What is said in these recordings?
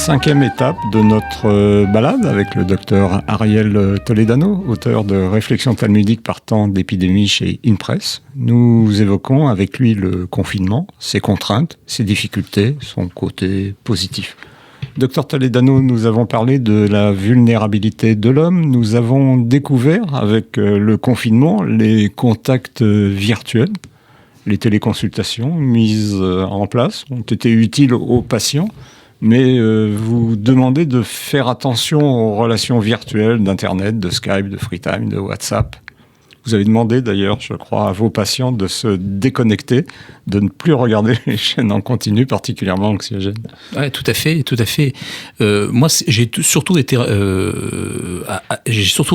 5e étape de notre balade avec le docteur Ariel Toledano, auteur de Réflexions talmudiques partant d'épidémie chez InPress. Nous évoquons avec lui le confinement, ses contraintes, ses difficultés, son côté positif. Docteur Toledano, nous avons parlé de la vulnérabilité de l'homme. Nous avons découvert avec le confinement les contacts virtuels. Les téléconsultations mises en place ont été utiles aux patients, mais vous demandez de faire attention aux relations virtuelles d'Internet, de Skype, de FreeTime, de WhatsApp. Vous avez demandé d'ailleurs, je crois, à vos patients de se déconnecter, de ne plus regarder les chaînes en continu, particulièrement anxiogènes. Ouais, tout à fait, tout à fait. Moi, j'ai surtout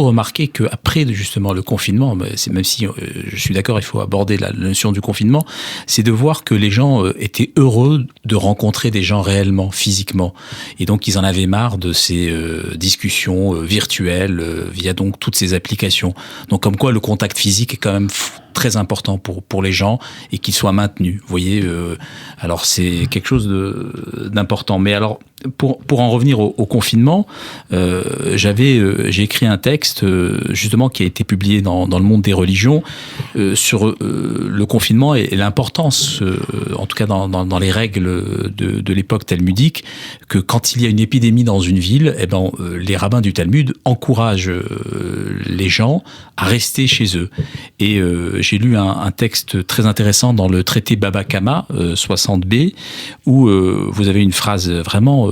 remarqué qu'après justement le confinement, même si je suis d'accord, il faut aborder la notion du confinement, c'est de voir que les gens étaient heureux de rencontrer des gens réellement, physiquement, et donc ils en avaient marre de ces discussions virtuelles via donc toutes ces applications. Donc comme quoi le contact physique est quand même très important pour les gens et qu'il soit maintenu. Vous voyez, alors c'est quelque chose d'important. Mais alors, pour en revenir au confinement, j'ai écrit un texte justement qui a été publié dans le Monde des religions sur le confinement et l'importance, en tout cas dans les règles de l'époque talmudique, que quand il y a une épidémie dans une ville, les rabbins du Talmud encouragent les gens à rester chez eux. Et j'ai lu un texte très intéressant dans le traité Baba Kama 60b, où vous avez une phrase vraiment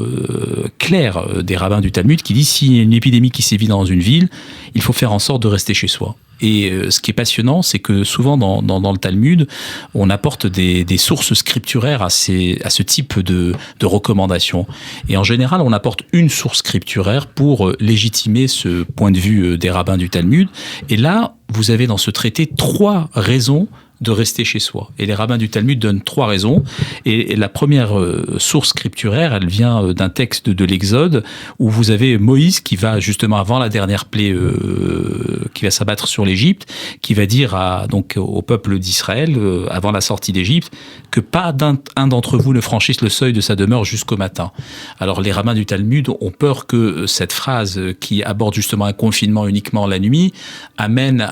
claire des rabbins du Talmud qui dit: s'il y a une épidémie qui sévit dans une ville, il faut faire en sorte de rester chez soi. Et ce qui est passionnant, c'est que souvent dans le Talmud, on apporte des sources scripturaires à ce type de recommandations. Et en général, on apporte une source scripturaire pour légitimer ce point de vue des rabbins du Talmud. Et là, vous avez dans ce traité 3 raisons de rester chez soi. Et les rabbins du Talmud donnent 3 raisons. Et la première source scripturaire, elle vient d'un texte de l'Exode, où vous avez Moïse qui va justement avant la dernière plaie qui va s'abattre sur l'Égypte, qui va dire donc au peuple d'Israël, avant la sortie d'Égypte, que pas un d'entre vous ne franchisse le seuil de sa demeure jusqu'au matin. Alors les rabbins du Talmud ont peur que cette phrase qui aborde justement un confinement uniquement la nuit amène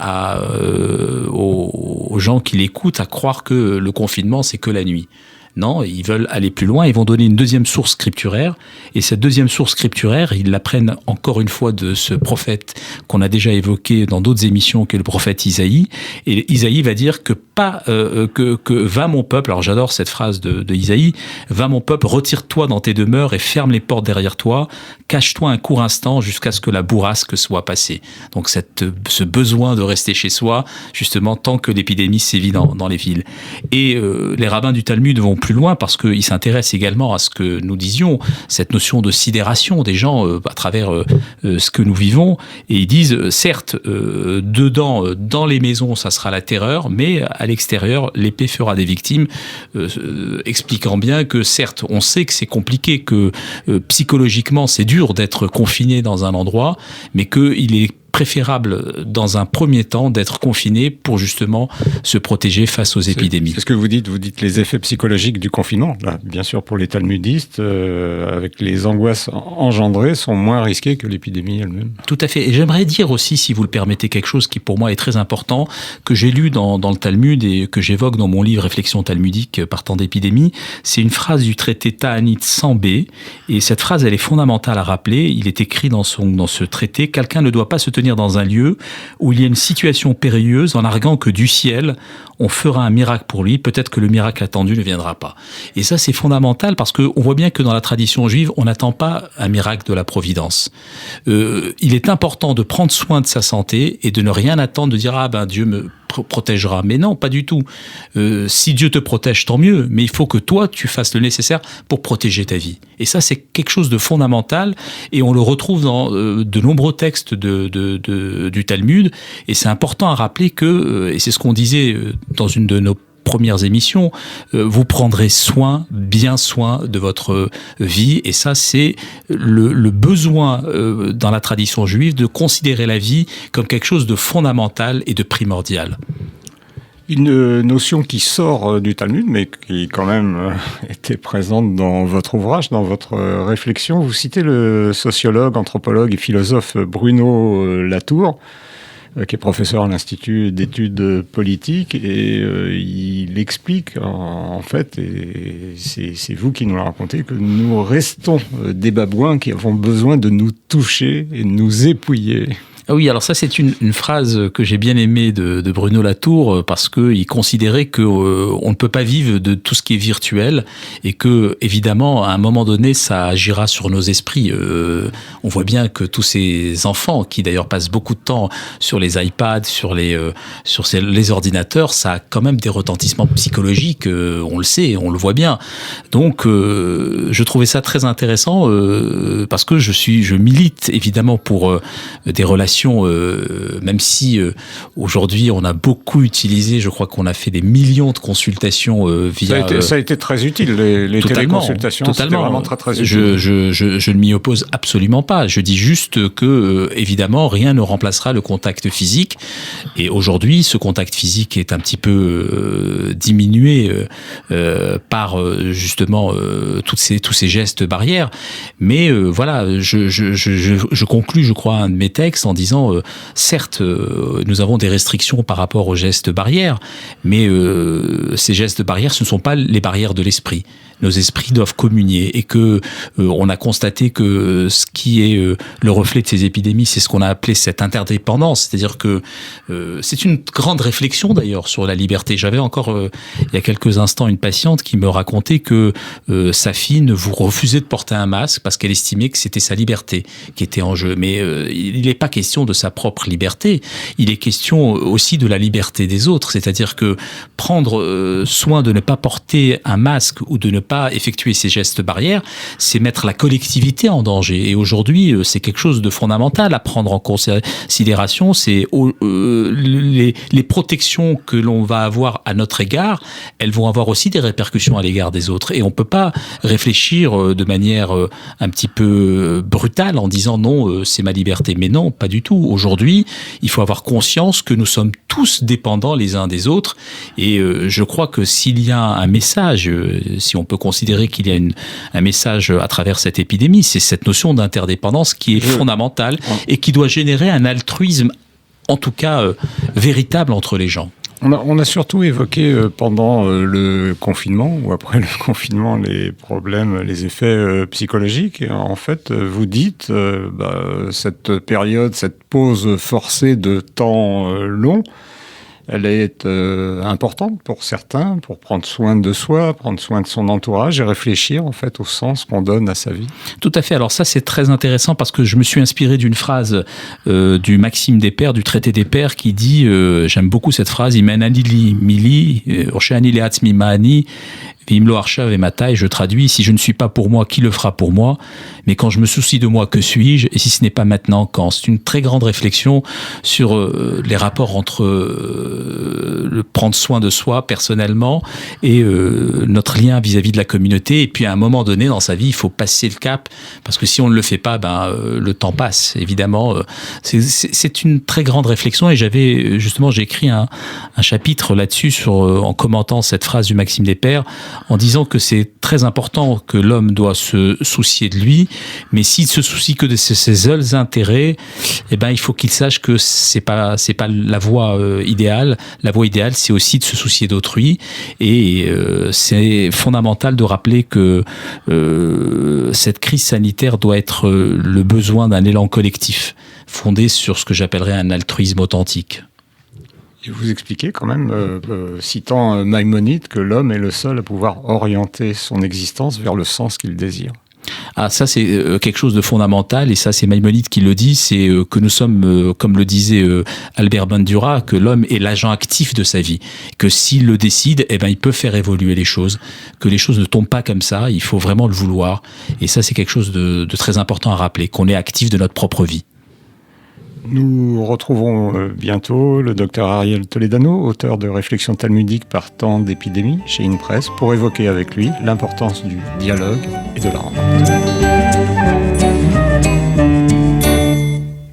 aux gens qui l'écoutent à croire que le confinement, c'est que la nuit. Non, ils veulent aller plus loin, ils vont donner une deuxième source scripturaire, et cette deuxième source scripturaire, ils la prennent encore une fois de ce prophète qu'on a déjà évoqué dans d'autres émissions, qui est le prophète Isaïe, et Isaïe va dire que va mon peuple, alors j'adore cette phrase de Isaïe, va mon peuple, retire-toi dans tes demeures et ferme les portes derrière toi, cache-toi un court instant jusqu'à ce que la bourrasque soit passée. Donc ce besoin de rester chez soi, justement, tant que l'épidémie sévit dans les villes. Et les rabbins du Talmud vont plus loin parce qu'ils s'intéressent également à ce que nous disions, cette notion de sidération des gens à travers ce que nous vivons, et ils disent, certes, dedans, dans les maisons, ça sera la terreur, mais à l'extérieur, l'épée fera des victimes, expliquant bien que certes, on sait que c'est compliqué, que psychologiquement, c'est dur d'être confiné dans un endroit, mais qu'il est préférable, dans un premier temps, d'être confiné pour justement se protéger face aux épidémies. C'est ce que vous dites les effets psychologiques du confinement. Là, bien sûr, pour les talmudistes, avec les angoisses engendrées, sont moins risquées que l'épidémie elle-même. Tout à fait. Et j'aimerais dire aussi, si vous le permettez, quelque chose qui pour moi est très important, que j'ai lu dans le Talmud et que j'évoque dans mon livre Réflexions talmudiques partant d'épidémie. C'est une phrase du traité Ta'anit 100b, et cette phrase, elle est fondamentale à rappeler. Il est écrit dans ce traité: quelqu'un ne doit pas se tenir dans un lieu où il y a une situation périlleuse en arguant que du ciel, on fera un miracle pour lui, peut-être que le miracle attendu ne viendra pas. Et ça, c'est fondamental parce qu'on voit bien que dans la tradition juive, on n'attend pas un miracle de la providence. Il est important de prendre soin de sa santé et de ne rien attendre, de dire « Ah ben Dieu me protégera ». Mais non, pas du tout. Si Dieu te protège, tant mieux, mais il faut que toi, tu fasses le nécessaire pour protéger ta vie. Et ça, c'est quelque chose de fondamental, et on le retrouve dans de nombreux textes du Talmud, et c'est important à rappeler que, et c'est ce qu'on disait dans une de nos premières émissions, vous prendrez bien soin de votre vie, et ça c'est le besoin dans la tradition juive de considérer la vie comme quelque chose de fondamental et de primordial. Une notion qui sort du Talmud, mais qui quand même était présente dans votre ouvrage, dans votre réflexion. Vous citez le sociologue, anthropologue et philosophe Bruno Latour, qui est professeur à l'Institut d'études politiques, et il explique en fait, et c'est vous qui nous le racontez, que nous restons des babouins qui avons besoin de nous toucher et de nous épouiller. Ah oui, alors ça c'est une phrase que j'ai bien aimée de Bruno Latour, parce qu'il considérait que on ne peut pas vivre de tout ce qui est virtuel, et que évidemment à un moment donné ça agira sur nos esprits. On voit bien que tous ces enfants qui d'ailleurs passent beaucoup de temps sur les iPads, sur les ordinateurs, ça a quand même des retentissements psychologiques. On le sait, on le voit bien. Donc je trouvais ça très intéressant parce que je milite évidemment pour des relations. Même si aujourd'hui on a beaucoup utilisé, je crois qu'on a fait des millions de consultations via... Ça a été très utile, les téléconsultations, c'était vraiment très très utile. Je ne m'y oppose absolument pas, je dis juste que évidemment rien ne remplacera le contact physique, et aujourd'hui ce contact physique est un petit peu diminué par justement tous ces gestes barrières, mais voilà, je conclus je crois un de mes textes en disant certes, nous avons des restrictions par rapport aux gestes barrières, mais ces gestes barrières, ce ne sont pas les barrières de l'esprit. Nos esprits doivent communier, et que on a constaté que ce qui est le reflet de ces épidémies, c'est ce qu'on a appelé cette interdépendance, c'est-à-dire que c'est une grande réflexion d'ailleurs sur la liberté. J'avais encore il y a quelques instants une patiente qui me racontait que sa fille ne vous refusait de porter un masque parce qu'elle estimait que c'était sa liberté qui était en jeu. Mais il n'est pas question de sa propre liberté, il est question aussi de la liberté des autres, c'est-à-dire que prendre soin de ne pas porter un masque ou de ne pas effectuer ces gestes barrières, c'est mettre la collectivité en danger. Et aujourd'hui, c'est quelque chose de fondamental à prendre en considération. C'est les protections que l'on va avoir à notre égard, elles vont avoir aussi des répercussions à l'égard des autres. Et on peut pas réfléchir de manière un petit peu brutale en disant non, c'est ma liberté. Mais non, pas du tout. Aujourd'hui, il faut avoir conscience que nous sommes tous dépendants les uns des autres. Et je crois que s'il y a un message, si on peut considérer qu'il y a un message à travers cette épidémie, c'est cette notion d'interdépendance qui est fondamentale et qui doit générer un altruisme, en tout cas véritable entre les gens. On a surtout évoqué pendant le confinement ou après le confinement les problèmes, les effets psychologiques. Et en fait, vous dites cette période, cette pause forcée de temps long, elle est importante pour certains, pour prendre soin de soi, prendre soin de son entourage et réfléchir en fait au sens qu'on donne à sa vie. Tout à fait. Alors ça, c'est très intéressant parce que je me suis inspiré d'une phrase du Maxime des Pères, du traité des Pères, qui dit, j'aime beaucoup cette phrase, Imenanili mili, Oshani leatzmi maani, Vimlo Archa Vematai, je traduis, si je ne suis pas pour moi, qui le fera pour moi? Mais quand je me soucie de moi, que suis-je? Et si ce n'est pas maintenant, quand? C'est une très grande réflexion sur les rapports entre le prendre soin de soi personnellement et notre lien vis-à-vis de la communauté. Et puis à un moment donné dans sa vie, il faut passer le cap, parce que si on ne le fait pas, le temps passe, évidemment. C'est une très grande réflexion, et j'ai écrit un chapitre là-dessus en commentant cette phrase du Maxime des Pères, en disant que c'est très important que l'homme doit se soucier de lui, mais s'il se soucie que de ses seuls intérêts, il faut qu'il sache que c'est pas la voie idéale. La voie idéale, c'est aussi de se soucier d'autrui, et c'est fondamental de rappeler que cette crise sanitaire doit être le besoin d'un élan collectif, fondé sur ce que j'appellerais un altruisme authentique. Et vous expliquez quand même, citant Maïmonide, que l'homme est le seul à pouvoir orienter son existence vers le sens qu'il désire. Ah, ça c'est quelque chose de fondamental, et ça c'est Maïmonide qui le dit, c'est que nous sommes, comme le disait Albert Bandura, que l'homme est l'agent actif de sa vie, que s'il le décide, il peut faire évoluer les choses, que les choses ne tombent pas comme ça, il faut vraiment le vouloir, et ça c'est quelque chose de très important à rappeler, qu'on est actif de notre propre vie. Nous retrouvons bientôt le docteur Ariel Toledano, auteur de Réflexions talmudiques par temps d'épidémie chez InPress, pour évoquer avec lui l'importance du dialogue et de la rencontre.